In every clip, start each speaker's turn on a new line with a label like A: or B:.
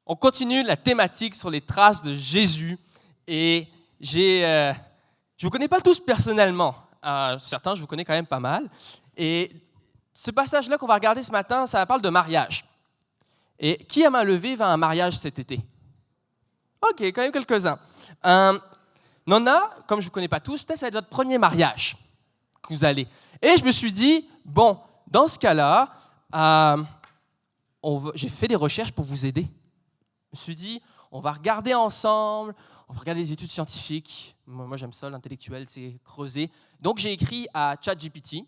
A: On continue la thématique sur les traces de Jésus. Et je ne vous connais pas tous personnellement. Certains, je vous connais quand même pas mal. Et ce passage-là qu'on va regarder ce matin, ça parle de mariage. Et qui à main levée va à un mariage cet été? OK, quand même quelques-uns. Nona, comme je ne vous connais pas tous, peut-être ça va être votre premier mariage que vous allez. Et je me suis dit, bon, dans ce cas-là, j'ai fait des recherches pour vous aider. Je me suis dit, on va regarder ensemble, on va regarder les études scientifiques. Moi j'aime ça, l'intellectuel, c'est creuser. Donc, j'ai écrit à ChatGPT.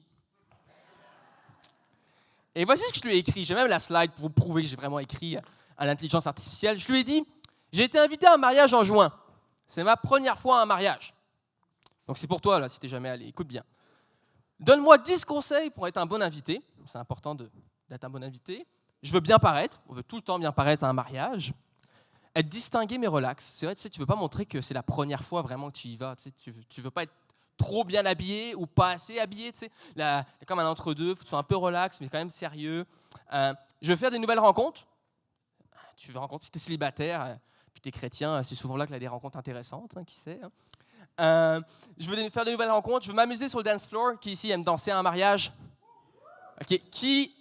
A: Et voici ce que je lui ai écrit. J'ai même la slide pour vous prouver que j'ai vraiment écrit à l'intelligence artificielle. Je lui ai dit, j'ai été invité à un mariage en juin. C'est ma première fois à un mariage. Donc, c'est pour toi, là, si tu n'es jamais allé. Écoute bien. Donne-moi 10 conseils pour être un bon invité. C'est important d'être un bon invité. Je veux bien paraître. On veut tout le temps bien paraître à un mariage. Être distingué mais relax. C'est vrai, tu ne veux pas montrer que c'est la première fois vraiment que tu y vas. Tu ne veux pas être trop bien habillé ou pas assez habillé. Il y a comme un entre-deux. Il faut que tu sois un peu relax mais quand même sérieux. Je veux faire des nouvelles rencontres. Tu veux rencontrer si tu es célibataire, puis tu es chrétien, c'est souvent là qu'il y a des rencontres intéressantes, qui sait. Je veux faire de nouvelles rencontres. Je veux m'amuser sur le dance floor. Qui ici aime danser à un mariage? Okay. Qui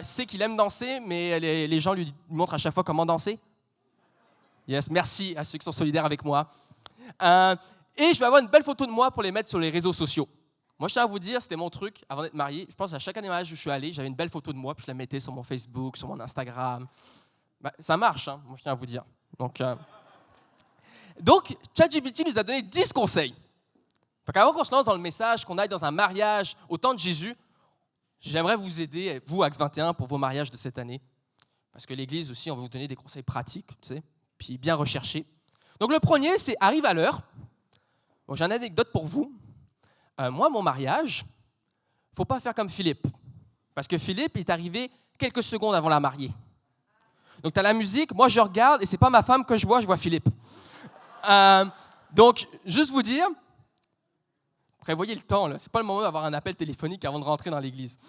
A: sait qu'il aime danser, mais les gens lui montrent à chaque fois comment danser? Yes, merci à ceux qui sont solidaires avec moi. Et je vais avoir une belle photo de moi pour les mettre sur les réseaux sociaux. Moi, je tiens à vous dire, c'était mon truc avant d'être marié. Je pense à chaque année de mariage où je suis allé, j'avais une belle photo de moi, puis je la mettais sur mon Facebook, sur mon Instagram. Ça marche, hein, moi, je tiens à vous dire. Donc, ChatGPT nous a donné 10 conseils. Avant qu'on se lance dans le message, qu'on aille dans un mariage au temps de Jésus, j'aimerais vous aider, vous, Acts 21, pour vos mariages de cette année. Parce que l'Église aussi, on va vous donner des conseils pratiques, puis bien recherchés. Donc, le premier, c'est arrive à l'heure. Bon, j'ai une anecdote pour vous. Moi, mon mariage, il ne faut pas faire comme Philippe. Parce que Philippe est arrivé quelques secondes avant la mariée. Donc, tu as la musique, moi, je regarde, et ce n'est pas ma femme que je vois Philippe. Donc, juste vous dire, prévoyez le temps, ce n'est pas le moment d'avoir un appel téléphonique avant de rentrer dans l'église.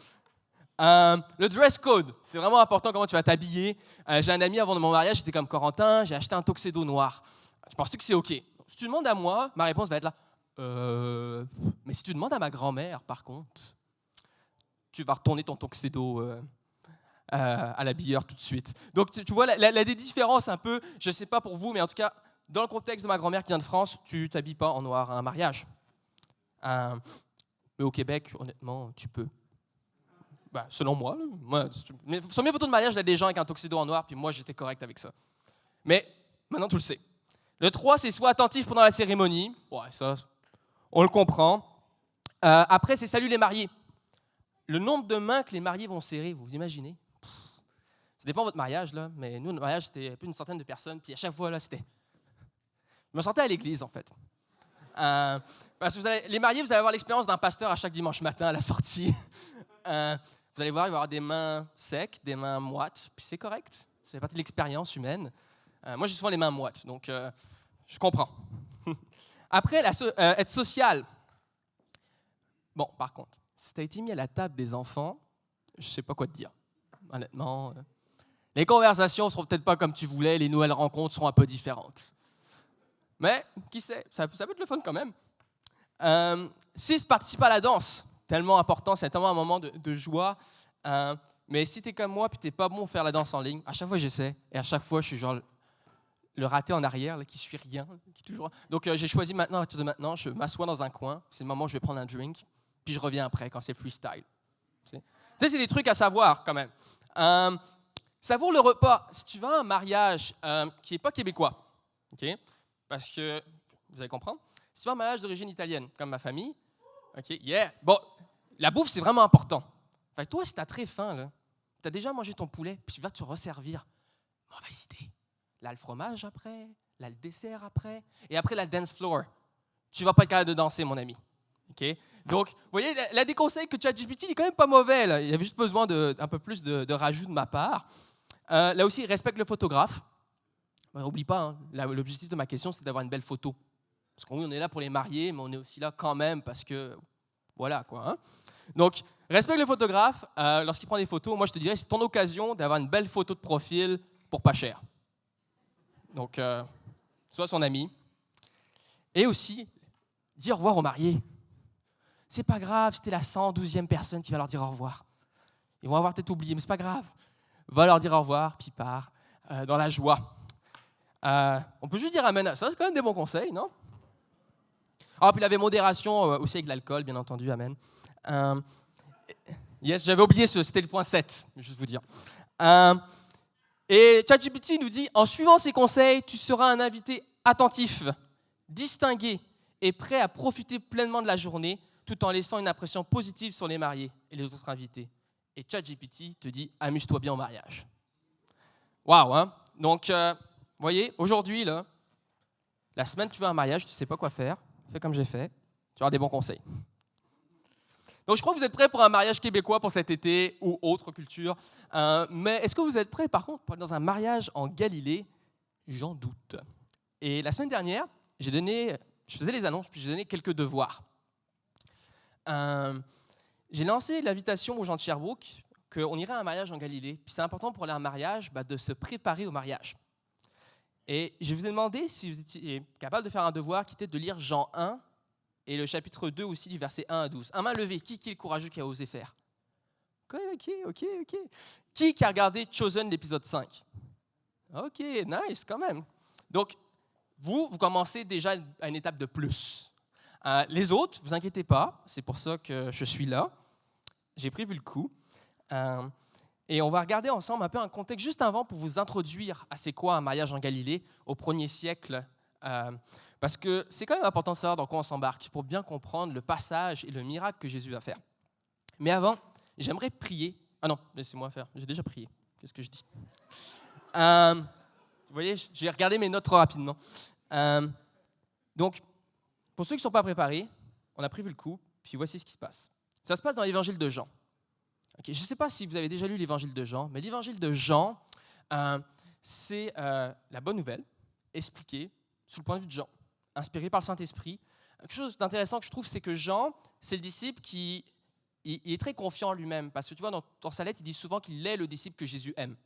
A: Le dress code, c'est vraiment important comment tu vas t'habiller. J'ai un ami avant de mon mariage, j'étais comme Corentin, j'ai acheté un tuxedo noir. Tu penses que c'est OK? Si tu demandes à moi, ma réponse va être là. Mais si tu demandes à ma grand-mère, par contre, tu vas retourner ton tuxedo à l'habilleur tout de suite. Donc, tu vois, la différence un peu, je ne sais pas pour vous, mais en tout cas, dans le contexte de ma grand-mère qui vient de France, tu ne t'habilles pas en noir à un mariage. Mais au Québec, honnêtement, tu peux. Selon moi. Mais sur mes photos de mariage, il y a des gens avec un tuxedo en noir, puis moi, j'étais correct avec ça. Mais maintenant, tu le sais. Le 3, c'est sois attentif pendant la cérémonie. Ouais, ça, on le comprend. Après, c'est salut les mariés. Le nombre de mains que les mariés vont serrer, vous imaginez? Ça dépend de votre mariage, là, mais nous, notre mariage, c'était plus d'une centaine de personnes, puis à chaque fois, là, c'était... Je me sentais à l'église, en fait. Parce que les mariés, vous allez avoir l'expérience d'un pasteur à chaque dimanche matin à la sortie. Vous allez voir, il va y avoir des mains secs, des mains moites, puis c'est correct. Ça fait partie de l'expérience humaine. Moi, j'ai souvent les mains moites, donc je comprends. Après, être social. Bon, par contre, si tu as été mis à la table des enfants, je ne sais pas quoi te dire. Honnêtement, les conversations ne seront peut-être pas comme tu voulais, les nouvelles rencontres seront un peu différentes. Mais, qui sait, ça peut être le fun quand même. 6, participe à la danse. Tellement important, c'est tellement un moment de joie. Mais si tu es comme moi et tu n'es pas bon pour faire la danse en ligne, à chaque fois j'essaie, et à chaque fois je suis genre le raté en arrière, là, qui suit rien. Toujours... Donc j'ai choisi maintenant, à partir de maintenant, je m'assois dans un coin, c'est le moment où je vais prendre un drink, puis je reviens après quand c'est freestyle. Tu sais, c'est des trucs à savoir quand même. Savoure le repas. Si tu vas à un mariage qui n'est pas québécois, okay? Parce que, vous allez comprendre, si tu vas à un mariage d'origine italienne, comme ma famille, OK, yeah. Bon, la bouffe, c'est vraiment important. Fait que toi, si tu as très faim, tu as déjà mangé ton poulet, puis tu vas te resservir. Mauvaise idée. Là, le fromage après, là, le dessert après, et après, la dance floor. Tu ne vas pas être capable de danser, mon ami. Okay? Donc, vous voyez, là, des conseils que ChatGPT, il n'est quand même pas mauvais. Là. Il y avait juste besoin d'un peu plus de rajout de ma part. Là aussi, respecte le photographe. N'oublie pas, hein, l'objectif de ma question, c'est d'avoir une belle photo. Parce qu'on est là pour les mariés, mais on est aussi là quand même parce que, voilà quoi. Hein? Donc, respecte le photographe. Lorsqu'il prend des photos, moi je te dirais, c'est ton occasion d'avoir une belle photo de profil pour pas cher. Donc, soit son ami. Et aussi, dire au revoir aux mariés. C'est pas grave, c'était la 112e personne qui va leur dire au revoir. Ils vont avoir peut-être oublié, mais c'est pas grave. Va leur dire au revoir, puis part dans la joie. On peut juste dire amen à ça, c'est quand même des bons conseils, non? Ah, puis il avait modération aussi avec l'alcool, bien entendu, amen. Yes, j'avais oublié c'était le point 7, juste vous dire. Et ChatGPT nous dit, en suivant ces conseils, tu seras un invité attentif, distingué et prêt à profiter pleinement de la journée, tout en laissant une impression positive sur les mariés et les autres invités. Et ChatGPT te dit, amuse-toi bien au mariage. Waouh, hein? Donc, vous voyez, aujourd'hui, là, la semaine tu vas à un mariage, tu ne sais pas quoi faire, fais comme j'ai fait, tu auras des bons conseils. Donc, je crois que vous êtes prêts pour un mariage québécois pour cet été ou autre culture. Mais est-ce que vous êtes prêts, par contre, pour aller dans un mariage en Galilée? J'en doute. Et la semaine dernière, je faisais les annonces, puis j'ai donné quelques devoirs. J'ai lancé l'invitation aux gens de Sherbrooke qu'on irait à un mariage en Galilée. Puis c'est important pour aller à un mariage de se préparer au mariage. Et je vous ai demandé si vous étiez capable de faire un devoir qui était de lire Jean 1 et le chapitre 2 aussi du verset 1 à 12. Un main levée, qui est le courageux qui a osé faire? OK. Qui a regardé Chosen l'épisode 5? OK, nice quand même. Donc, vous commencez déjà à une étape de plus. Les autres, vous inquiétez pas, c'est pour ça que je suis là. J'ai prévu le coup. Et on va regarder ensemble un peu un contexte juste avant pour vous introduire à c'est quoi un mariage en Galilée au 1er siècle. Parce que c'est quand même important de savoir dans quoi on s'embarque pour bien comprendre le passage et le miracle que Jésus va faire. Mais avant, j'aimerais prier. Ah non, laissez-moi faire, j'ai déjà prié. Qu'est-ce que je dis? Vous voyez, j'ai regardé mes notes trop rapidement. Donc, pour ceux qui ne sont pas préparés, on a prévu le coup, puis voici ce qui se passe. Ça se passe dans l'évangile de Jean. Okay, je ne sais pas si vous avez déjà lu l'évangile de Jean, mais l'évangile de Jean, c'est la bonne nouvelle, expliquée sous le point de vue de Jean, inspiré par le Saint-Esprit. Quelque chose d'intéressant que je trouve, c'est que Jean, c'est le disciple qui il est très confiant en lui-même, parce que tu vois, dans sa lettre, il dit souvent qu'il est le disciple que Jésus aime.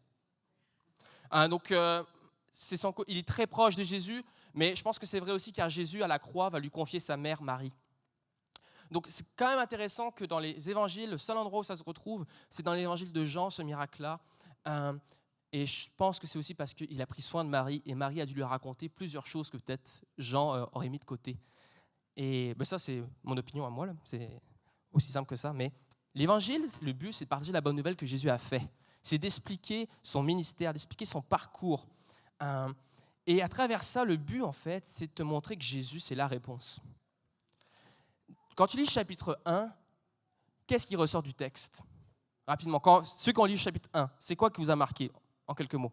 A: Donc, il est très proche de Jésus, mais je pense que c'est vrai aussi car Jésus, à la croix, va lui confier sa mère Marie. Donc, c'est quand même intéressant que dans les évangiles, le seul endroit où ça se retrouve, c'est dans l'évangile de Jean, ce miracle-là. Et je pense que c'est aussi parce qu'il a pris soin de Marie, et Marie a dû lui raconter plusieurs choses que peut-être Jean aurait mis de côté. Et ça, c'est mon opinion à moi, là. C'est aussi simple que ça. Mais l'évangile, le but, c'est de partager la bonne nouvelle que Jésus a fait. C'est d'expliquer son ministère, d'expliquer son parcours. Et à travers ça, le but, en fait, c'est de te montrer que Jésus, c'est la réponse. Quand tu lis le chapitre 1, qu'est-ce qui ressort du texte? Rapidement, ceux qui ont lu le chapitre 1, c'est quoi qui vous a marqué, en quelques mots?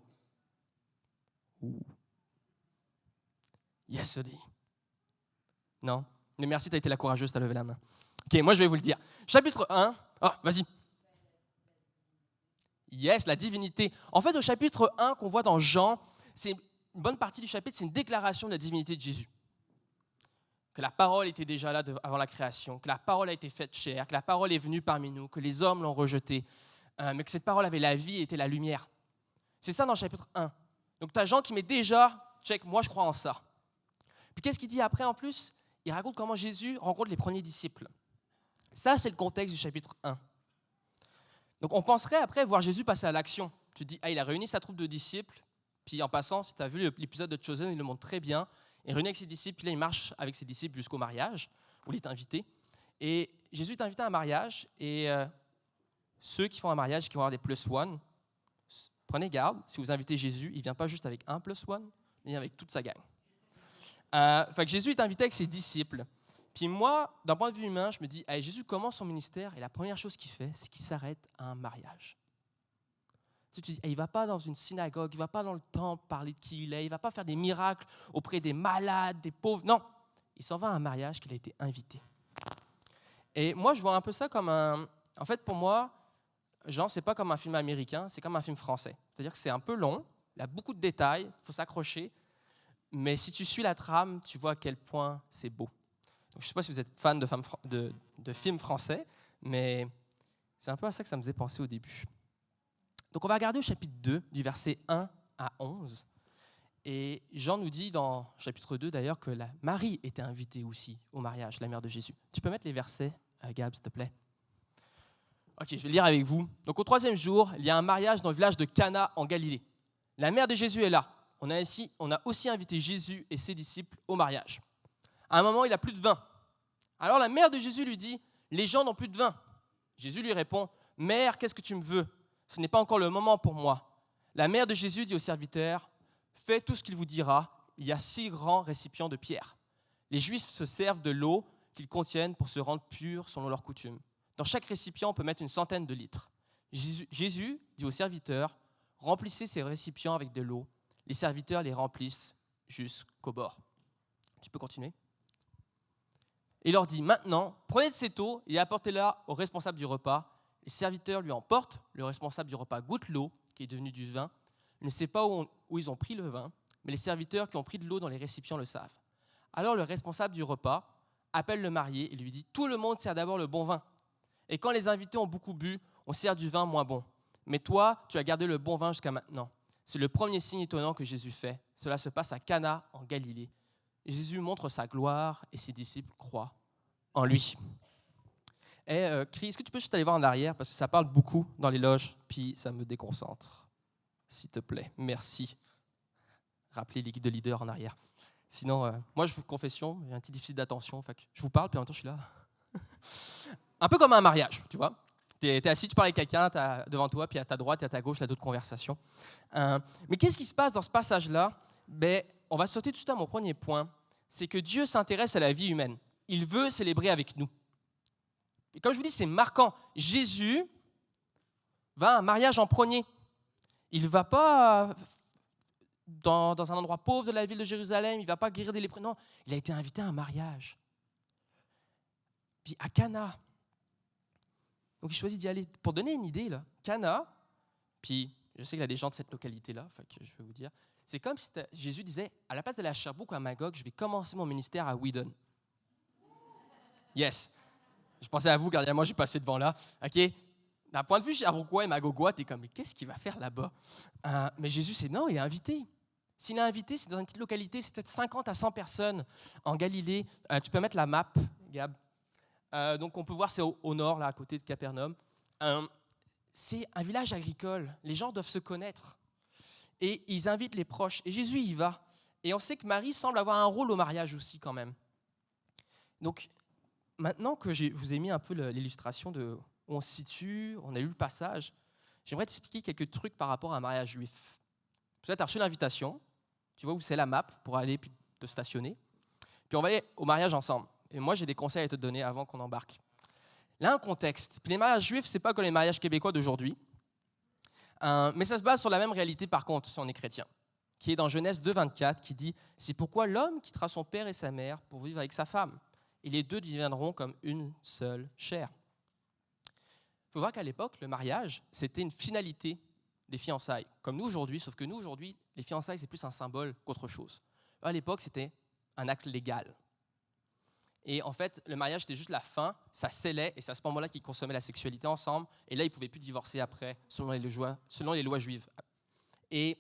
A: Yes, Odi. Non? Mais merci, tu as été la courageuse, tu as levé la main. OK, moi, je vais vous le dire. Chapitre 1, vas-y. Yes, la divinité. En fait, au chapitre 1 qu'on voit dans Jean, c'est une bonne partie du chapitre, c'est une déclaration de la divinité de Jésus. Que la parole était déjà là avant la création, que la parole a été faite chair, que la parole est venue parmi nous, que les hommes l'ont rejetée, mais que cette parole avait la vie et était la lumière. C'est ça dans le chapitre 1. Donc tu as Jean qui met déjà, check, moi je crois en ça. Puis qu'est-ce qu'il dit après en plus? Il raconte comment Jésus rencontre les premiers disciples. Ça, c'est le contexte du chapitre 1. Donc on penserait après voir Jésus passer à l'action. Tu te dis, il a réuni sa troupe de disciples, puis en passant, si tu as vu l'épisode de Chosen, il le montre très bien. Il est réuni avec ses disciples, puis là, il marche avec ses disciples jusqu'au mariage, où il est invité. Et Jésus est invité à un mariage, et ceux qui font un mariage, qui vont avoir des plus one, prenez garde, si vous invitez Jésus, il ne vient pas juste avec un plus one, mais il vient avec toute sa gang. Fait que Jésus est invité avec ses disciples. Puis moi, d'un point de vue humain, je me dis, Jésus commence son ministère, et la première chose qu'il fait, c'est qu'il s'arrête à un mariage. Tu te dis, il ne va pas dans une synagogue, il ne va pas dans le temple parler de qui il est, il ne va pas faire des miracles auprès des malades, des pauvres. Non, il s'en va à un mariage qu'il a été invité. Et moi, je vois un peu ça comme un... En fait, pour moi, Jean, ce n'est pas comme un film américain, c'est comme un film français. C'est-à-dire que c'est un peu long, il y a beaucoup de détails, il faut s'accrocher, mais si tu suis la trame, tu vois à quel point c'est beau. Donc, je ne sais pas si vous êtes fan de films français, mais c'est un peu à ça que ça me faisait penser au début. Donc, on va regarder au chapitre 2, du verset 1 à 11. Et Jean nous dit dans chapitre 2 d'ailleurs que Marie était invitée aussi au mariage, la mère de Jésus. Tu peux mettre les versets, Gab, s'il te plaît? Ok, je vais lire avec vous. Donc au 3e jour, il y a un mariage dans le village de Cana en Galilée. La mère de Jésus est là. On a aussi invité Jésus et ses disciples au mariage. À un moment, il n'a plus de vin. Alors la mère de Jésus lui dit, les gens n'ont plus de vin. Jésus lui répond, mère, qu'est-ce que tu me veux? Ce n'est pas encore le moment pour moi. La mère de Jésus dit au serviteur, faites tout ce qu'il vous dira, il y a 6 grands récipients de pierre. Les Juifs se servent de l'eau qu'ils contiennent pour se rendre purs selon leur coutume. Dans chaque récipient, on peut mettre une centaine de litres. Jésus dit au serviteur, remplissez ces récipients avec de l'eau. Les serviteurs les remplissent jusqu'au bord. Tu peux continuer? Il leur dit, maintenant, prenez de cette eau et apportez-la au responsable du repas. Les serviteurs lui emportent, le responsable du repas goûte l'eau, qui est devenue du vin. Il ne sait pas où ils ont pris le vin, mais les serviteurs qui ont pris de l'eau dans les récipients le savent. Alors le responsable du repas appelle le marié et lui dit, tout le monde sert d'abord le bon vin. Et quand les invités ont beaucoup bu, on sert du vin moins bon. Mais toi, tu as gardé le bon vin jusqu'à maintenant. C'est le premier signe étonnant que Jésus fait. Cela se passe à Cana, en Galilée. Jésus montre sa gloire et ses disciples croient en lui. Chris, est-ce que tu peux juste aller voir en arrière parce que ça parle beaucoup dans les loges, puis ça me déconcentre. S'il te plaît, merci. Rappelez l'équipe de leaders en arrière. Sinon, moi, je vous confession, j'ai un petit déficit d'attention. Fait que je vous parle, puis en même temps, je suis là. Un peu comme un mariage, tu vois. Tu es assis, tu parles avec quelqu'un devant toi, puis à ta droite et à ta gauche, il y a d'autres conversations. Mais qu'est-ce qui se passe dans ce passage-là? On va sauter tout de suite à mon premier point. C'est que Dieu s'intéresse à la vie humaine. Il veut célébrer avec nous. Et comme je vous dis, c'est marquant. Jésus va à un mariage en premier. Il ne va pas dans un endroit pauvre de la ville de Jérusalem, il ne va pas guérir des lépreux. Non, il a été invité à un mariage. Puis à Cana. Donc il choisit d'y aller. Pour donner une idée, là, Cana, puis je sais qu'il y a des gens de cette localité-là, fait que je vais vous dire, c'est comme si Jésus disait, à la place d'aller à Sherbrooke ou à Magog, je vais commencer mon ministère à Whedon. Yes. Je pensais à vous, regardez, moi j'ai passé devant là. OK? D'un point de vue Sherbrookeois et Magogois, t'es comme, mais qu'est-ce qu'il va faire là-bas? Mais Jésus, c'est non, il est invité. S'il est invité, c'est dans une petite localité, c'est peut-être 50 à 100 personnes en Galilée. Tu peux mettre la map, Gab. Donc on peut voir, c'est au nord, là, à côté de Capernaum. C'est un village agricole. Les gens doivent se connaître. Et ils invitent les proches. Et Jésus y va. Et on sait que Marie semble avoir un rôle au mariage aussi, quand même. Donc, maintenant que je vous ai mis un peu l'illustration de où on se situe, on a lu le passage, j'aimerais t'expliquer quelques trucs par rapport à un mariage juif. Peut-être tu as reçu l'invitation, tu vois où c'est la map pour aller te stationner, puis on va aller au mariage ensemble. Et moi, j'ai des conseils à te donner avant qu'on embarque. Là, un contexte. Puis les mariages juifs, ce n'est pas comme les mariages québécois d'aujourd'hui, mais ça se base sur la même réalité, par contre, si on est chrétien, qui est dans Genèse 2, 24, qui dit « C'est pourquoi l'homme quittera son père et sa mère pour vivre avec sa femme. Et les deux deviendront comme une seule chair. » Il faut voir qu'à l'époque, le mariage, c'était une finalité des fiançailles, comme nous aujourd'hui, sauf que nous aujourd'hui, les fiançailles, c'est plus un symbole qu'autre chose. À l'époque, c'était un acte légal. Et en fait, le mariage, c'était juste la fin, ça scellait, et c'est à ce moment-là qu'ils consommaient la sexualité ensemble, et là, ils ne pouvaient plus divorcer après, selon les lois juives. Et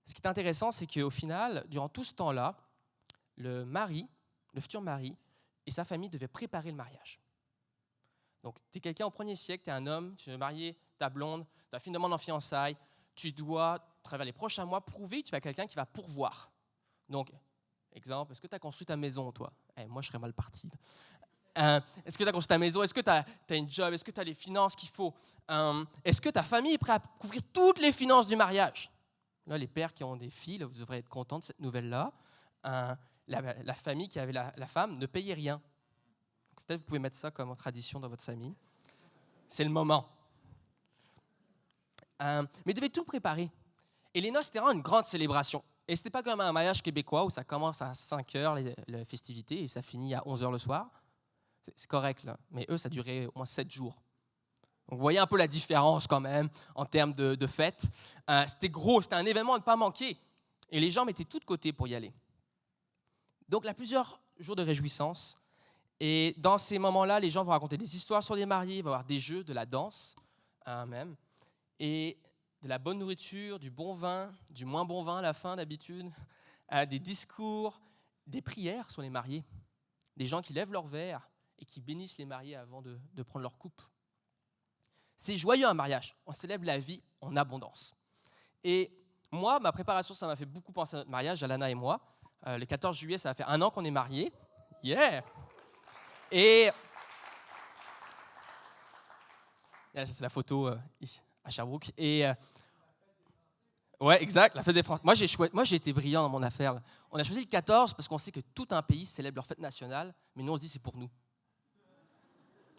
A: ce qui est intéressant, c'est qu'au final, durant tout ce temps-là, le futur mari, et sa famille devaient préparer le mariage. Donc, tu es quelqu'un au 1er siècle, tu es un homme, tu veux marier ta blonde, ta fille demande en fiançailles, tu dois, à travers les prochains mois, prouver que tu as quelqu'un qui va pourvoir. Donc, exemple, est-ce que tu as construit ta maison, toi? Moi, je serais mal parti. Est-ce que tu as construit ta maison? Est-ce que tu as une job? Est-ce que tu as les finances qu'il faut? Est-ce que ta famille est prête à couvrir toutes les finances du mariage? Là, les pères qui ont des filles, là, vous devrez être contents de cette nouvelle-là. La famille qui avait la femme ne payait rien. Peut-être vous pouvez mettre ça comme tradition dans votre famille. C'est le moment. Mais ils devaient tout préparer. Et les noces, c'était vraiment une grande célébration. Et ce n'était pas comme un mariage québécois où ça commence à 5 heures, les festivités, et ça finit à 11 heures le soir. C'est correct, là. Mais eux, ça durait au moins 7 jours. Donc vous voyez un peu la différence quand même en termes de fête. C'était gros, c'était un événement à ne pas manquer. Et les gens mettaient tout de côté pour y aller. Donc, il y a plusieurs jours de réjouissance. Et dans ces moments-là, les gens vont raconter des histoires sur les mariés, il va y avoir des jeux, de la danse même. Et de la bonne nourriture, du bon vin, du moins bon vin à la fin d'habitude, des discours, des prières sur les mariés, des gens qui lèvent leur verre et qui bénissent les mariés avant de prendre leur coupe. C'est joyeux un mariage, on célèbre la vie en abondance. Et moi, ma préparation, ça m'a fait beaucoup penser à notre mariage, Alana et moi. Le 14 juillet, ça va faire 1 an qu'on est mariés. Yeah! Et c'est la photo ici, à Sherbrooke. Et ouais, exact, la fête des Français. Moi, j'ai été brillant dans mon affaire. On a choisi le 14 parce qu'on sait que tout un pays célèbre leur fête nationale, mais nous, on se dit c'est pour nous.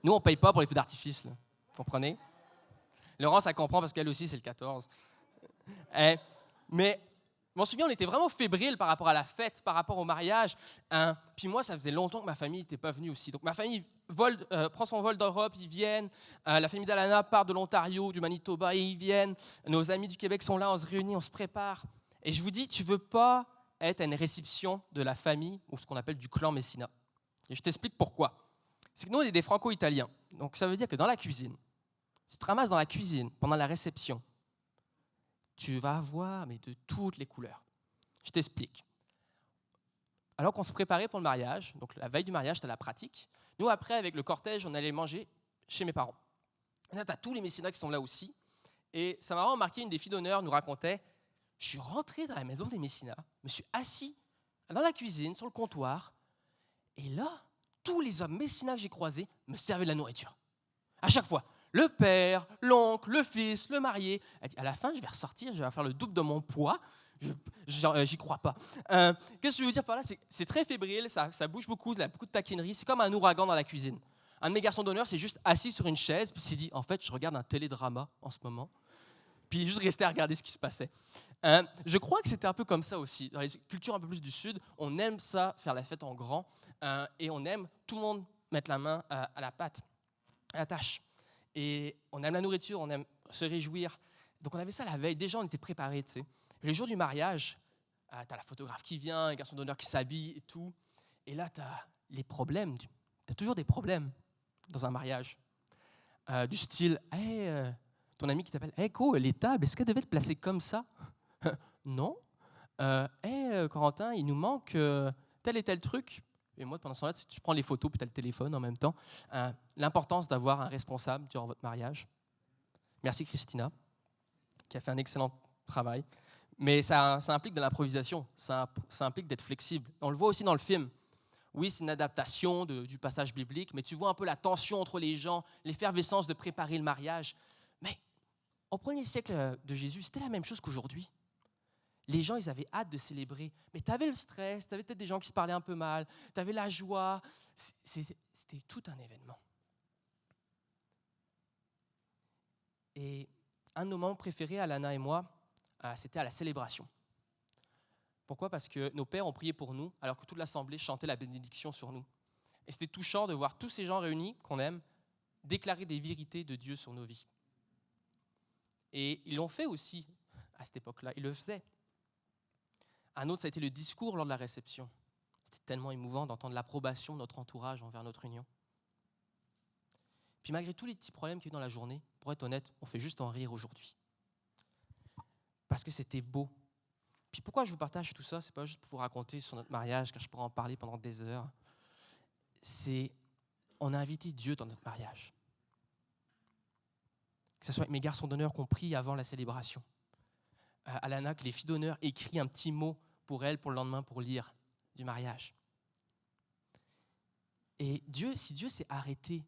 A: Nous, on ne paye pas pour les feux d'artifice, là. Vous comprenez? Laurence, elle comprend parce qu'elle aussi, c'est le 14. Mais je m'en souviens, on était vraiment fébriles par rapport à la fête, par rapport au mariage. Puis moi, ça faisait longtemps que ma famille n'était pas venue aussi. Donc ma famille prend son vol d'Europe, ils viennent. La famille d'Alana part de l'Ontario, du Manitoba, et ils viennent. Nos amis du Québec sont là, on se réunit, on se prépare. Et je vous dis, tu ne veux pas être à une réception de la famille, ou ce qu'on appelle du clan Messina. Et je t'explique pourquoi. C'est que nous, on est des franco-italiens. Donc ça veut dire que dans la cuisine, si tu te ramasses dans la cuisine pendant la réception, tu vas avoir mais de toutes les couleurs. Je t'explique. Alors qu'on se préparait pour le mariage, donc la veille du mariage, c'était la pratique. Nous, après, avec le cortège, on allait manger chez mes parents. Et là, tu as tous les mécénats qui sont là aussi. Et ça m'a vraiment marqué, une des filles d'honneur nous racontait, je suis rentré dans la maison des mécénats, me suis assis dans la cuisine, sur le comptoir, et là, tous les hommes mécénats que j'ai croisés me servaient de la nourriture. À chaque fois. Le père, l'oncle, le fils, le marié. Elle dit, à la fin, je vais ressortir, je vais faire le double de mon poids. J'y crois pas. Qu'est-ce que je veux dire par là? C'est très fébrile, ça bouge beaucoup, il y a beaucoup de taquinerie. C'est comme un ouragan dans la cuisine. Un de mes garçons d'honneur s'est juste assis sur une chaise, puis s'est dit, en fait, je regarde un télédrama en ce moment. Puis juste resté à regarder ce qui se passait. Je crois que c'était un peu comme ça aussi. Dans les cultures un peu plus du Sud, on aime ça, faire la fête en grand, et on aime tout le monde mettre la main à la pâte, à la tâche. Et on aime la nourriture, on aime se réjouir. Donc on avait ça la veille, déjà on était préparés, tu sais. Le jour du mariage, tu as la photographe qui vient, les garçons d'honneur qui s'habillent et tout. Et là, tu as les problèmes. Tu as toujours des problèmes dans un mariage. Du style, hey, ton ami qui t'appelle, hey, les tables, est-ce qu'elles devaient être placées comme ça? Non. Hey, Corentin, il nous manque tel et tel truc. Et moi, pendant ce temps-là, tu prends les photos puis tu as le téléphone en même temps. L'importance d'avoir un responsable durant votre mariage. Merci Christina, qui a fait un excellent travail. Mais ça implique de l'improvisation, ça implique d'être flexible. On le voit aussi dans le film. Oui, c'est une adaptation du passage biblique, mais tu vois un peu la tension entre les gens, l'effervescence de préparer le mariage. Mais au 1er siècle de Jésus, c'était la même chose qu'aujourd'hui. Les gens, ils avaient hâte de célébrer. Mais tu avais le stress, tu avais peut-être des gens qui se parlaient un peu mal, tu avais la joie. C'était tout un événement. Et un de nos moments préférés, Alana et moi, c'était à la célébration. Pourquoi? Parce que nos pères ont prié pour nous, alors que toute l'assemblée chantait la bénédiction sur nous. Et c'était touchant de voir tous ces gens réunis, qu'on aime, déclarer des vérités de Dieu sur nos vies. Et ils l'ont fait aussi à cette époque-là, ils le faisaient. Un autre, ça a été le discours lors de la réception. C'était tellement émouvant d'entendre l'approbation de notre entourage envers notre union. Puis malgré tous les petits problèmes qu'il y a eu dans la journée, pour être honnête, on fait juste en rire aujourd'hui. Parce que c'était beau. Puis pourquoi je vous partage tout ça? C'est pas juste pour vous raconter sur notre mariage, car je pourrais en parler pendant des heures. On a invité Dieu dans notre mariage. Que ce soit avec mes garçons d'honneur qu'on prie avant la célébration. Alana, que les filles d'honneur écrivent un petit mot pour elle, pour le lendemain, pour lire du mariage. Et si Dieu s'est arrêté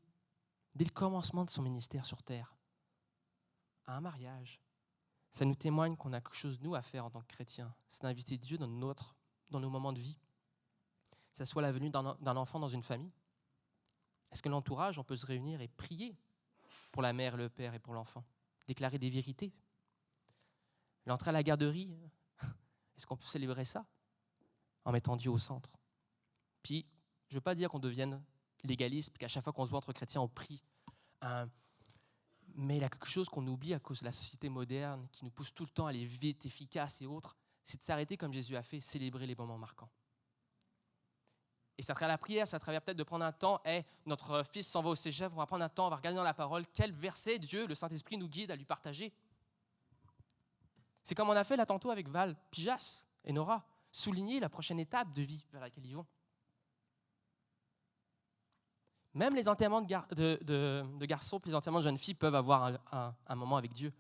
A: dès le commencement de son ministère sur terre, à un mariage, ça nous témoigne qu'on a quelque chose, nous, à faire en tant que chrétiens. C'est d'inviter Dieu dans nos moments de vie. Que ce soit la venue d'un enfant dans une famille. Est-ce que l'entourage, on peut se réunir et prier pour la mère, le père et pour l'enfant? Déclarer des vérités. L'entrée à la garderie, est-ce qu'on peut célébrer ça en mettant Dieu au centre? Puis, je ne veux pas dire qu'on devienne légaliste, qu'à chaque fois qu'on se voit entre chrétiens, on prie. Mais il y a quelque chose qu'on oublie à cause de la société moderne, qui nous pousse tout le temps à aller vite, efficace et autres, c'est de s'arrêter comme Jésus a fait, célébrer les moments marquants. Et ça à travers la prière, ça à travers peut-être de prendre un temps, notre fils s'en va au cégep, on va prendre un temps, on va regarder dans la parole, quel verset Dieu, le Saint-Esprit nous guide à lui partager. C'est comme on a fait là tantôt avec Val, Pijas et Nora, souligner la prochaine étape de vie vers laquelle ils vont. Même les enterrements de garçons et les enterrements de jeunes filles peuvent avoir un moment avec Dieu.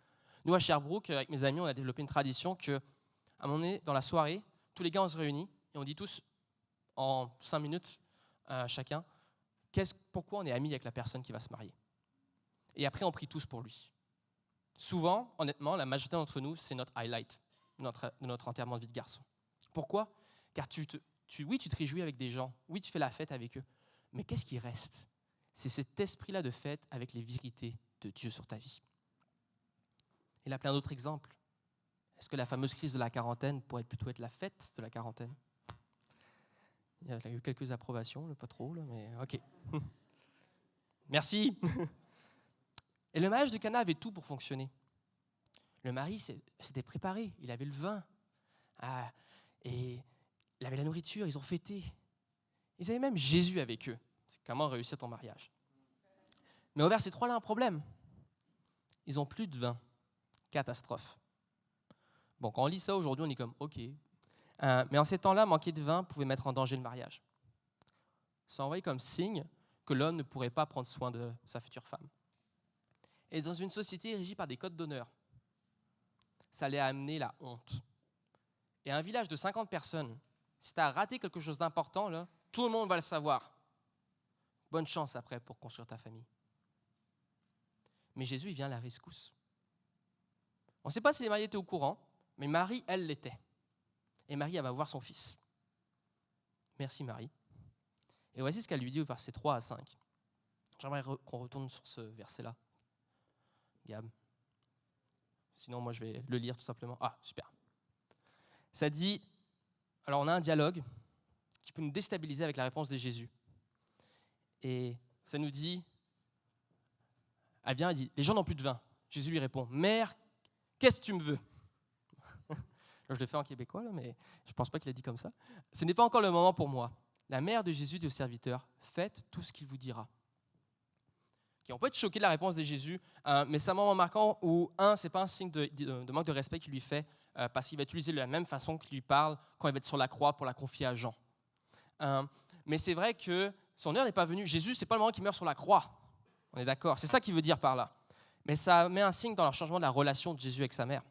A: Nous, à Sherbrooke, avec mes amis, on a développé une tradition qu'à un moment donné, dans la soirée, tous les gars, on se réunit et on dit tous, en 5 minutes chacun, pourquoi on est amis avec la personne qui va se marier. Et après, on prie tous pour lui. Souvent, honnêtement, la majorité d'entre nous, c'est notre highlight de notre enterrement de vie de garçon. Pourquoi ? Car oui, tu te réjouis avec des gens, oui, tu fais la fête avec eux, mais qu'est-ce qui reste ? C'est cet esprit-là de fête avec les vérités de Dieu sur ta vie. Il y a plein d'autres exemples. Est-ce que la fameuse crise de la quarantaine pourrait plutôt être la fête de la quarantaine ? Il y a eu quelques approbations, pas trop, mais ok. Merci. Et le mariage de Cana avait tout pour fonctionner. Le mari s'était préparé, il avait le vin, et il avait la nourriture, ils ont fêté. Ils avaient même Jésus avec eux. C'est comment réussir ton mariage. Mais au verset 3, là, un problème. Ils n'ont plus de vin. Catastrophe. Bon, quand on lit ça aujourd'hui, on est comme, ok. Mais en ces temps-là, manquer de vin pouvait mettre en danger le mariage. Ça envoyait comme signe que l'homme ne pourrait pas prendre soin de sa future femme. Et dans une société régie par des codes d'honneur, ça allait amener la honte. Et un village de 50 personnes, si tu as raté quelque chose d'important, là, tout le monde va le savoir. Bonne chance après pour construire ta famille. Mais Jésus, il vient à la rescousse. On ne sait pas si les mariés étaient au courant, mais Marie, elle l'était. Et Marie, elle va voir son fils. Merci Marie. Et voici ce qu'elle lui dit au verset 3 à 5. J'aimerais qu'on retourne sur ce verset-là. Gab. Sinon, moi, je vais le lire tout simplement. Ah, super. Ça dit, alors on a un dialogue qui peut nous déstabiliser avec la réponse de Jésus. Et ça nous dit, elle vient et dit, les gens n'ont plus de vin. Jésus lui répond, mère, qu'est-ce que tu me veux ? Je le fais en québécois, là, mais je ne pense pas qu'il a dit comme ça. Ce n'est pas encore le moment pour moi. La mère de Jésus dit au serviteur, faites tout ce qu'il vous dira. Okay, on peut être choqué de la réponse de Jésus, mais c'est un moment marquant où, ce n'est pas un signe de manque de respect qu'il lui fait, parce qu'il va utiliser la même façon qu'il lui parle quand il va être sur la croix pour la confier à Jean. Mais c'est vrai que son heure n'est pas venue. Jésus, ce n'est pas le moment qu'il meurt sur la croix. On est d'accord, c'est ça qu'il veut dire par là. Mais ça met un signe dans le changement de la relation de Jésus avec sa mère.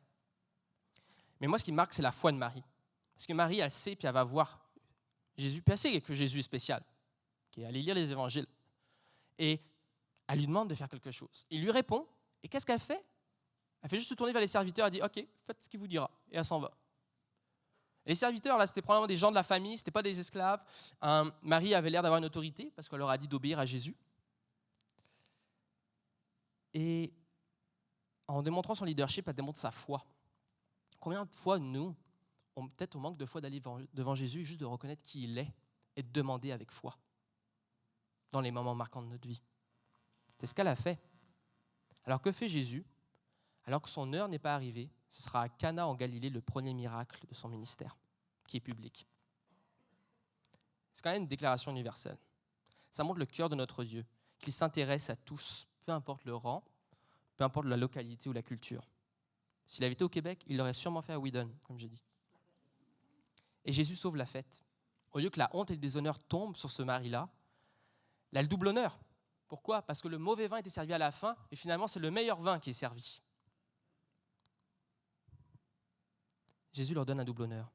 A: Mais moi, ce qui me marque, c'est la foi de Marie. Parce que Marie, elle sait, puis elle va voir Jésus, puis elle sait que Jésus est spécial, qui est allé lire les évangiles. Et elle lui demande de faire quelque chose. Il lui répond, et qu'est-ce qu'elle fait ? Elle fait juste se tourner vers les serviteurs, elle dit « Ok, faites ce qu'il vous dira », et elle s'en va. Et les serviteurs, là, c'était probablement des gens de la famille, ce n'étaient pas des esclaves. Marie avait l'air d'avoir une autorité, parce qu'elle leur a dit d'obéir à Jésus. Et en démontrant son leadership, elle démontre sa foi. Combien de fois, nous, peut-être on manque de foi d'aller devant Jésus, juste de reconnaître qui il est et de demander avec foi dans les moments marquants de notre vie. C'est ce qu'elle a fait. Alors que fait Jésus ? Alors que son heure n'est pas arrivée, ce sera à Cana en Galilée le premier miracle de son ministère, qui est public. C'est quand même une déclaration universelle. Ça montre le cœur de notre Dieu, qu'il s'intéresse à tous, peu importe le rang, peu importe la localité ou la culture. S'il avait été au Québec, il l'aurait sûrement fait à Whedon, comme j'ai dit. Et Jésus sauve la fête. Au lieu que la honte et le déshonneur tombent sur ce mari-là, il a le double honneur. Pourquoi ? Parce que le mauvais vin était servi à la fin, et finalement, c'est le meilleur vin qui est servi. Jésus leur donne un double honneur.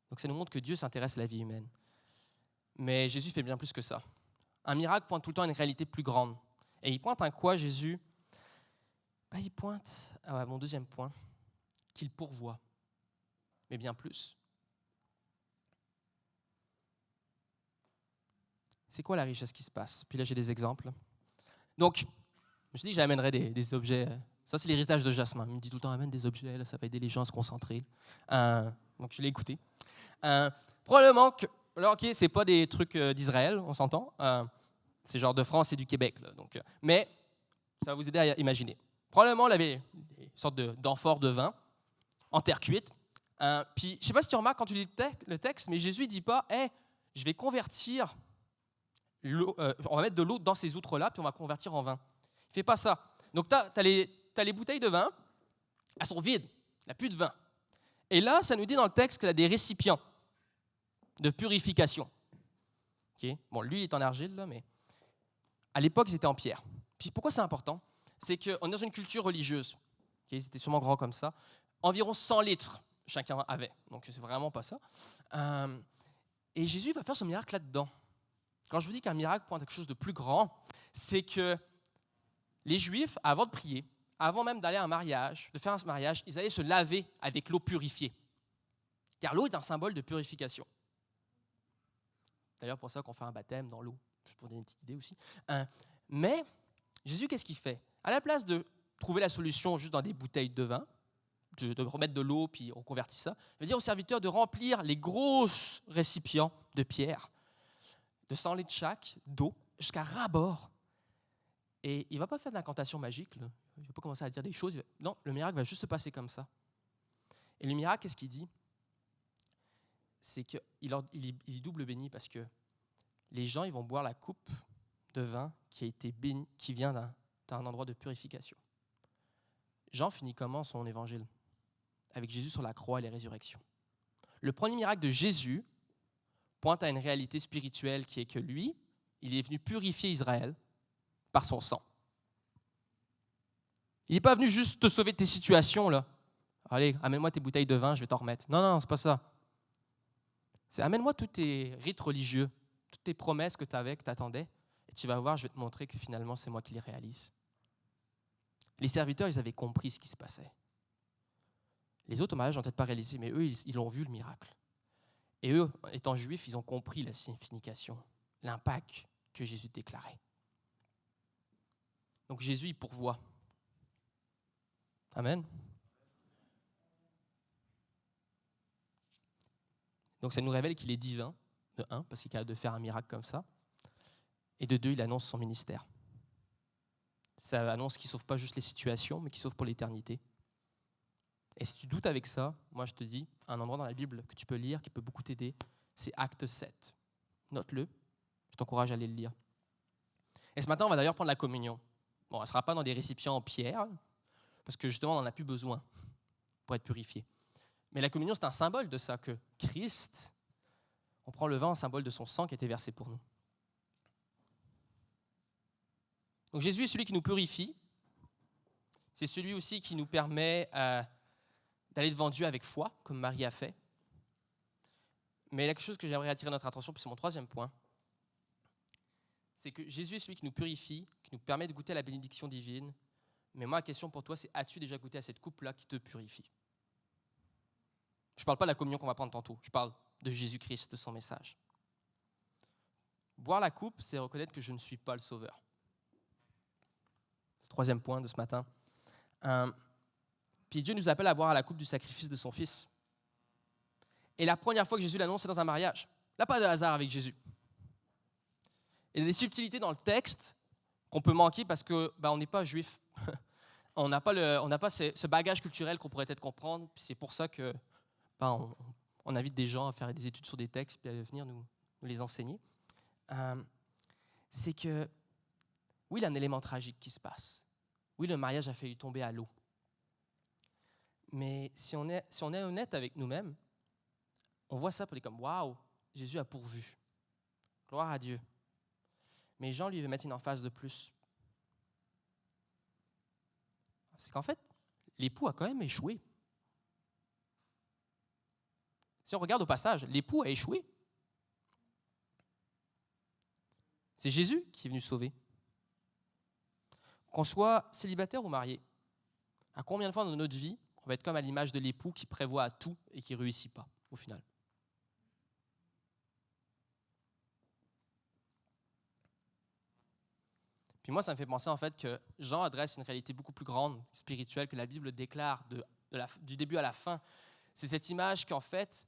A: Donc ça nous montre que Dieu s'intéresse à la vie humaine. Mais Jésus fait bien plus que ça. Un miracle pointe tout le temps à une réalité plus grande. Et il pointe à quoi, Jésus ? Il pointe à mon deuxième point, qu'il pourvoit, mais bien plus. C'est quoi la richesse qui se passe ? Puis là, j'ai des exemples. Donc, je me suis dit que j'amènerais des objets. Ça, c'est l'héritage de Jasmin. Il me dit tout le temps, amène des objets, là, ça va aider les gens à se concentrer. Donc, je l'ai écouté. Probablement que, alors, ok, c'est pas des trucs d'Israël, on s'entend. C'est genre de France et du Québec. Là, donc, mais ça va vous aider à imaginer. Probablement, elle avait une sorte d'amphore de vin en terre cuite. Puis, je ne sais pas si tu remarques quand tu lis le texte, mais Jésus ne dit pas hey, « je vais convertir l'eau, on va mettre de l'eau dans ces outres-là, puis on va convertir en vin ». Il ne fait pas ça. Donc, tu as les bouteilles de vin, Elles sont vides, il n'y a plus de vin. Et là, ça nous dit dans le texte qu'il y a des récipients de purification. Okay? Bon, lui, il est en argile, là, mais à l'époque, ils étaient en pierre. Puis pourquoi c'est important? C'est qu'on est dans une culture religieuse. Okay? C'était sûrement grand comme ça. Environ 100 litres, chacun avait. Donc, c'est vraiment pas ça. Et Jésus va faire ce miracle là-dedans. Quand je vous dis qu'un miracle pointe à quelque chose de plus grand, c'est que les Juifs, avant de prier, avant même d'aller à un mariage, de faire un mariage, ils allaient se laver avec l'eau purifiée. Car l'eau est un symbole de purification. D'ailleurs, pour ça qu'on fait un baptême dans l'eau, juste pour donner une petite idée aussi. Mais Jésus, qu'est-ce qu'il fait? À la place de trouver la solution juste dans des bouteilles de vin, de remettre de l'eau, puis on convertit ça, il va dire aux serviteurs de remplir les gros récipients de pierre, de 100 litres chaque, d'eau, jusqu'à ras-bord. Et il ne va pas faire d'incantation magique, là. Il ne va pas commencer à dire des choses. Non, le miracle va juste se passer comme ça. Et le miracle, qu'est-ce qu'il dit? C'est qu'il est double béni parce que les gens ils vont boire la coupe de vin qui a été béni, qui vient d'un endroit de purification. Jean finit comment son évangile? Avec Jésus sur la croix et les résurrections. Le premier miracle de Jésus pointe à une réalité spirituelle qui est que lui, il est venu purifier Israël par son sang. Il n'est pas venu juste te sauver de tes situations, là. Allez, amène-moi tes bouteilles de vin, je vais t'en remettre. Non, non, c'est pas ça. C'est amène-moi tous tes rites religieux, toutes tes promesses que tu avais, que tu attendais, et tu vas voir, je vais te montrer que finalement, c'est moi qui les réalise. Les serviteurs, ils avaient compris ce qui se passait. Les autres au mariage n'ont peut-être pas réalisé, mais eux, ils l'ont vu, le miracle. Et eux, étant juifs, ils ont compris la signification, l'impact que Jésus déclarait. Donc Jésus, il pourvoit. Amen. Donc ça nous révèle qu'il est divin, de un, parce qu'il est capable de faire un miracle comme ça, et de deux, il annonce son ministère. Ça annonce qu'il ne sauve pas juste les situations, mais qu'il sauve pour l'éternité. Et si tu doutes avec ça, moi je te dis, un endroit dans la Bible que tu peux lire, qui peut beaucoup t'aider, c'est Acte 7. Note-le, je t'encourage à aller le lire. Et ce matin, on va d'ailleurs prendre la communion. Bon, elle ne sera pas dans des récipients en pierre, parce que justement, on n'en a plus besoin pour être purifié. Mais la communion, c'est un symbole de ça, que Christ, on prend le vin en symbole de son sang qui a été versé pour nous. Donc Jésus est celui qui nous purifie. C'est celui aussi qui nous permet d'aller devant Dieu avec foi, comme Marie a fait. Mais il y a quelque chose que j'aimerais attirer notre attention, puis c'est mon troisième point. C'est que Jésus est celui qui nous purifie, qui nous permet de goûter à la bénédiction divine. Mais moi, la question pour toi, c'est as-tu déjà goûté à cette coupe-là qui te purifie? Je ne parle pas de la communion qu'on va prendre tantôt. Je parle de Jésus-Christ, de son message. Boire la coupe, c'est reconnaître que je ne suis pas le sauveur. C'est le troisième point de ce matin. Puis Dieu nous appelle à boire à la coupe du sacrifice de son Fils. Et la première fois que Jésus l'annonce, c'est dans un mariage. Là, pas de hasard avec Jésus. Il y a des subtilités dans le texte qu'on peut manquer parce qu'on n'est pas juif. On n'a pas ce bagage culturel qu'on pourrait peut-être comprendre. Puis c'est pour ça que on invite des gens à faire des études sur des textes puis à venir nous les enseigner. C'est que, oui, il y a un élément tragique qui se passe. Oui, le mariage a failli tomber à l'eau. Mais si on est honnête avec nous-mêmes, on voit ça pour dire comme « Waouh, Jésus a pourvu. Gloire à Dieu. » Mais Jean, lui, veut mettre une emphase de plus. C'est qu'en fait, l'époux a quand même échoué. Si on regarde au passage, l'époux a échoué. C'est Jésus qui est venu sauver. Qu'on soit célibataire ou marié, à combien de fois dans notre vie, on va être comme à l'image de l'époux qui prévoit à tout et qui ne réussit pas, au final. Puis moi, ça me fait penser en fait que Jean adresse une réalité beaucoup plus grande, spirituelle, que la Bible déclare du début à la fin. C'est cette image qu'en fait,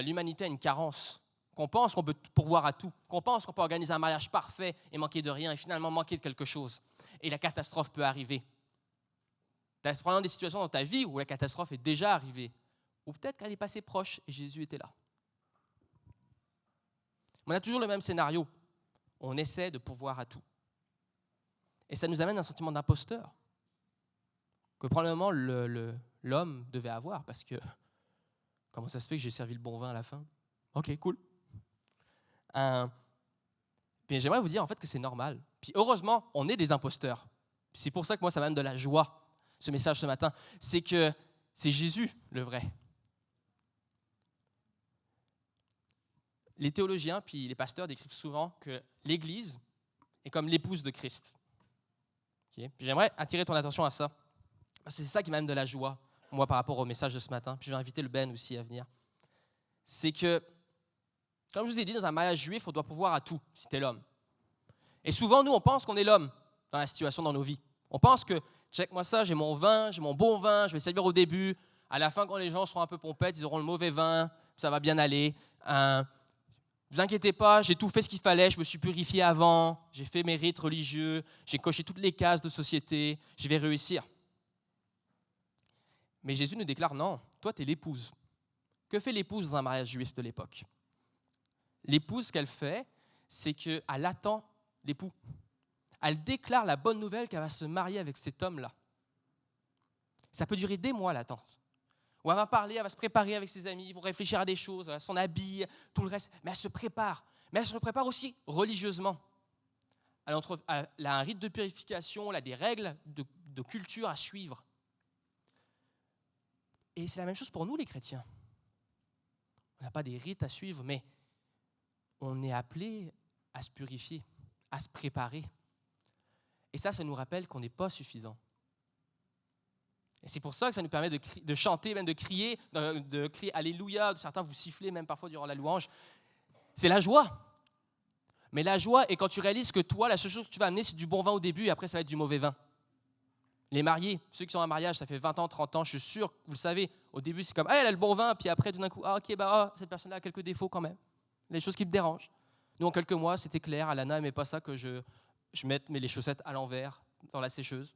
A: l'humanité a une carence, qu'on pense qu'on peut pourvoir à tout, qu'on pense qu'on peut organiser un mariage parfait et manquer de rien, et finalement manquer de quelque chose. Et la catastrophe peut arriver. Tu as probablement des situations dans ta vie où la catastrophe est déjà arrivée, ou peut-être qu'elle est passée proche et Jésus était là. On a toujours le même scénario. On essaie de pourvoir à tout. Et ça nous amène à un sentiment d'imposteur. Que probablement le l'homme devait avoir, parce que comment ça se fait que j'ai servi le bon vin à la fin? Ok, cool. Puis j'aimerais vous dire en fait que c'est normal. Puis heureusement, on est des imposteurs. Puis c'est pour ça que moi, ça m'amène de la joie, ce message ce matin. C'est que c'est Jésus le vrai. Les théologiens puis les pasteurs décrivent souvent que l'Église est comme l'épouse de Christ. Okay? Puis j'aimerais attirer ton attention à ça. Parce que c'est ça qui m'amène de la joie, moi, par rapport au message de ce matin. Puis je vais inviter le Ben aussi à venir. C'est que, comme je vous ai dit, dans un mariage juif, on doit pouvoir à tout, si t'es l'homme. Et souvent, nous, on pense qu'on est l'homme dans la situation dans nos vies. On pense que, check-moi ça, j'ai mon vin, j'ai mon bon vin, je vais servir au début. À la fin, quand les gens seront un peu pompettes, ils auront le mauvais vin, ça va bien aller. Ne vous inquiétez pas, j'ai tout fait ce qu'il fallait, je me suis purifié avant, j'ai fait mes rites religieux, j'ai coché toutes les cases de société, je vais réussir. Mais Jésus nous déclare, non, toi, tu es l'épouse. Que fait l'épouse dans un mariage juif de l'époque? L'épouse, ce qu'elle fait, c'est qu'elle attend l'époux. Elle déclare la bonne nouvelle qu'elle va se marier avec cet homme-là. Ça peut durer des mois, l'attente. Où elle va parler, elle va se préparer avec ses amis, ils vont réfléchir à des choses, à son habit, tout le reste. Mais elle se prépare. Mais elle se prépare aussi religieusement. Elle a un rite de purification, elle a des règles de culture à suivre. Et c'est la même chose pour nous, les chrétiens. On n'a pas des rites à suivre, mais on est appelé à se purifier, à se préparer. Et ça nous rappelle qu'on n'est pas suffisant. Et c'est pour ça que ça nous permet de chanter, même de crier Alléluia. Certains vous sifflez même parfois durant la louange. C'est la joie. Mais la joie est quand tu réalises que toi, la seule chose que tu vas amener, c'est du bon vin au début et après, ça va être du mauvais vin. Les mariés, ceux qui sont en mariage, ça fait 20 ans, 30 ans, je suis sûr, vous le savez, au début, c'est comme « Ah, elle a le bon vin », puis après, tout d'un coup, « Ah, ok, cette personne-là a quelques défauts quand même. » Les choses qui me dérangent. Nous, en quelques mois, c'était clair, Alana n'aimait pas ça que je mette les chaussettes à l'envers dans la sécheuse.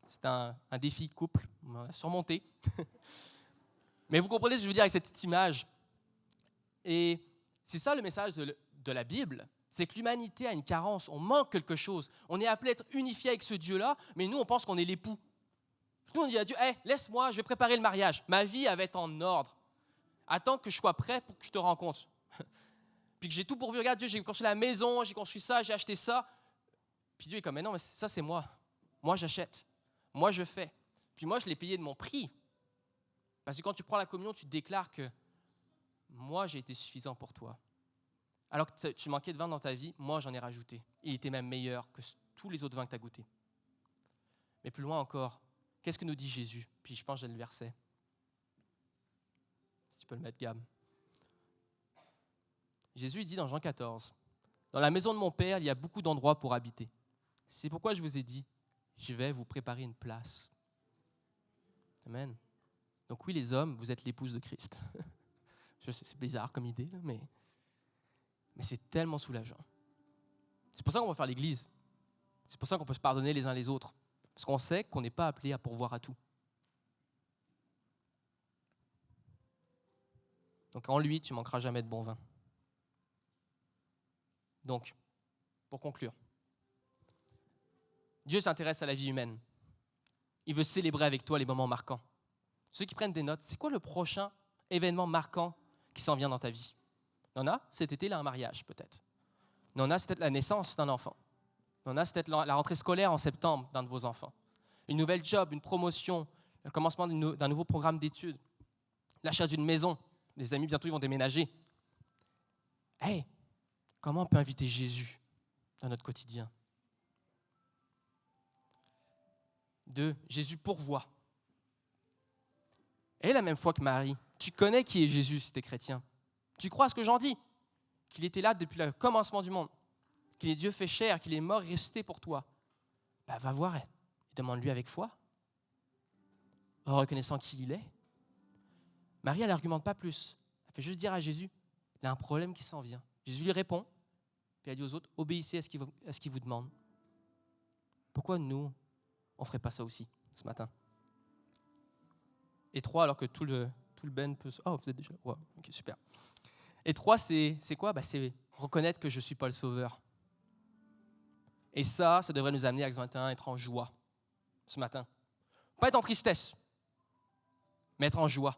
A: C'était un défi de couple, on a surmonté. Mais vous comprenez ce que je veux dire avec cette petite image. Et c'est ça le message de la Bible, c'est que l'humanité a une carence, on manque quelque chose. On est appelé à être unifié avec ce Dieu-là, mais nous, on pense qu'on est l'époux. Nous, on dit à Dieu, hey, laisse-moi, je vais préparer le mariage. Ma vie, elle va être en ordre. Attends que je sois prêt pour que je te rencontre. Puis que j'ai tout pourvu. Regarde, Dieu, j'ai construit la maison, j'ai construit ça, j'ai acheté ça. Puis Dieu est comme, mais non, mais ça, c'est moi. Moi, j'achète. Moi, je fais. Puis moi, je l'ai payé de mon prix. Parce que quand tu prends la communion, tu déclares que moi, j'ai été suffisant pour toi. Alors que tu manquais de vin dans ta vie, moi, j'en ai rajouté. Il était même meilleur que tous les autres vins que tu as goûtés. Mais plus loin encore, qu'est-ce que nous dit Jésus? Puis je pense que j'ai le verset. Si tu peux le mettre, Gab. Jésus dit dans Jean 14, « Dans la maison de mon Père, il y a beaucoup d'endroits pour habiter. C'est pourquoi je vous ai dit, je vais vous préparer une place. » Amen. Donc oui, les hommes, vous êtes l'épouse de Christ. Je sais, c'est bizarre comme idée, mais c'est tellement soulageant. C'est pour ça qu'on va faire l'Église. C'est pour ça qu'on peut se pardonner les uns les autres. Parce qu'on sait qu'on n'est pas appelé à pourvoir à tout. Donc en lui, tu ne manqueras jamais de bon vin. Donc, pour conclure, Dieu s'intéresse à la vie humaine. Il veut célébrer avec toi les moments marquants. Ceux qui prennent des notes, c'est quoi le prochain événement marquant qui s'en vient dans ta vie? Il y en a, cet été, là, un mariage peut-être. Il y en a, c'est peut-être la naissance d'un enfant. Il y en a, c'est peut-être la rentrée scolaire en septembre d'un de vos enfants. Une nouvelle job, une promotion, le commencement d'un nouveau programme d'études, l'achat d'une maison. Des amis, bientôt, ils vont déménager. Hey, comment on peut inviter Jésus dans notre quotidien? 2, Jésus pourvoit. Et la même foi que Marie, tu connais qui est Jésus si tu es chrétien. Tu crois à ce que j'en dis? Qu'il était là depuis le commencement du monde, qu'il est Dieu fait chair, qu'il est mort et ressuscité pour toi. Va voir et demande-lui avec foi, en reconnaissant qui il est. Marie, elle n'argumente pas plus. Elle fait juste dire à Jésus, il y a un problème qui s'en vient. Jésus lui répond, puis elle dit aux autres, obéissez à ce qu'il vous demande. Pourquoi nous, on ne ferait pas ça aussi ce matin? Et 3, alors que tout le Ben peut... Oh, vous êtes déjà... Ouais, ok, super. Et 3, c'est quoi? C'est reconnaître que je ne suis pas le sauveur. Et ça devrait nous amener, Actes 21, à être en joie ce matin. Pas être en tristesse. mais être en joie.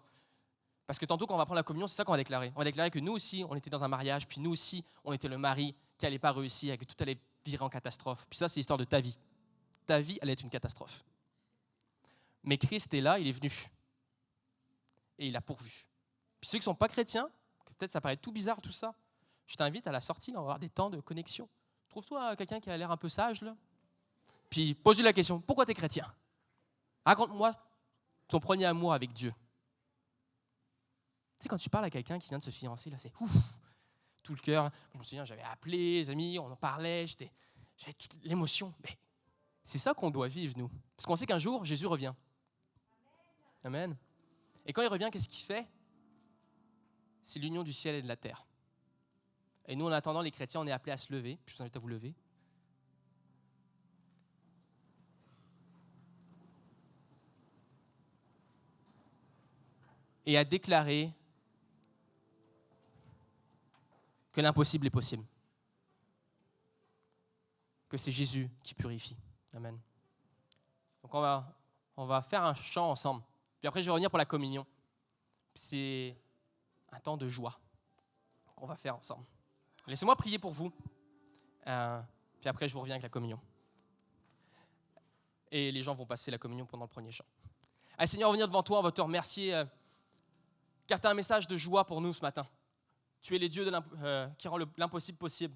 A: Parce que tantôt, quand on va prendre la communion, c'est ça qu'on va déclarer. On va déclarer que nous aussi, on était dans un mariage, puis nous aussi, on était le mari qui n'allait pas réussir et que tout allait virer en catastrophe. Puis ça, c'est l'histoire de ta vie. Ta vie allait être une catastrophe. Mais Christ est là, il est venu. Et il a pourvu. Puis ceux qui ne sont pas chrétiens, que peut-être ça paraît tout bizarre tout ça, je t'invite à la sortie, là, on va avoir des temps de connexion. Trouve-toi quelqu'un qui a l'air un peu sage, là. Puis pose-lui la question, pourquoi tu es chrétien? Raconte-moi ton premier amour avec Dieu. Tu sais, quand tu parles à quelqu'un qui vient de se fiancer, là, c'est ouf, tout le cœur. Je me souviens, j'avais appelé les amis, on en parlait, j'avais toute l'émotion. Mais c'est ça qu'on doit vivre, nous. Parce qu'on sait qu'un jour, Jésus revient. Amen. Et quand il revient, qu'est-ce qu'il fait? C'est l'union du ciel et de la terre. Et nous, en attendant, les chrétiens, on est appelés à se lever. Je vous invite à vous lever. Et à déclarer que l'impossible est possible. Que c'est Jésus qui purifie. Amen. Donc on va faire un chant ensemble. Puis après, je vais revenir pour la communion. C'est un temps de joie qu'on va faire ensemble. Laissez-moi prier pour vous. Puis après, je vous reviens avec la communion. Et les gens vont passer la communion pendant le premier chant. Allez, Seigneur, on va venir devant toi, on va te remercier car tu as un message de joie pour nous ce matin. Tu es les dieux qui rend l'impossible possible.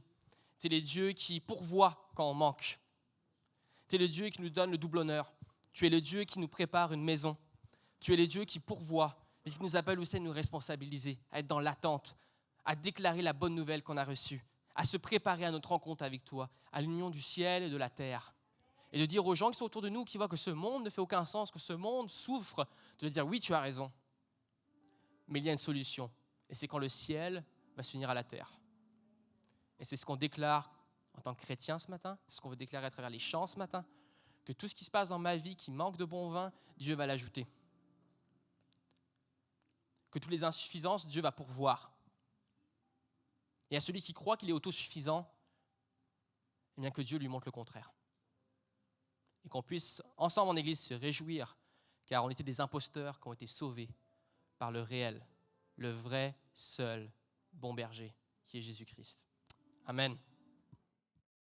A: Tu es les dieux qui pourvoient quand on manque. Tu es le Dieu qui nous donne le double honneur. Tu es le Dieu qui nous prépare une maison. Tu es le Dieu qui pourvoit et qui nous appelle aussi à nous responsabiliser, à être dans l'attente, à déclarer la bonne nouvelle qu'on a reçue, à se préparer à notre rencontre avec toi, à l'union du ciel et de la terre. Et de dire aux gens qui sont autour de nous, qui voient que ce monde ne fait aucun sens, que ce monde souffre, de dire oui, tu as raison. Mais il y a une solution. Et c'est quand le ciel va s'unir à la terre. Et c'est ce qu'on déclare en tant que chrétien ce matin, c'est ce qu'on veut déclarer à travers les chants ce matin, que tout ce qui se passe dans ma vie qui manque de bon vin, Dieu va l'ajouter. Que toutes les insuffisances, Dieu va pourvoir. Et à celui qui croit qu'il est autosuffisant, eh bien que Dieu lui montre le contraire. Et qu'on puisse, ensemble en Église, se réjouir, car on était des imposteurs qui ont été sauvés par le réel, le vrai, seul, bon berger, qui est Jésus-Christ. Amen.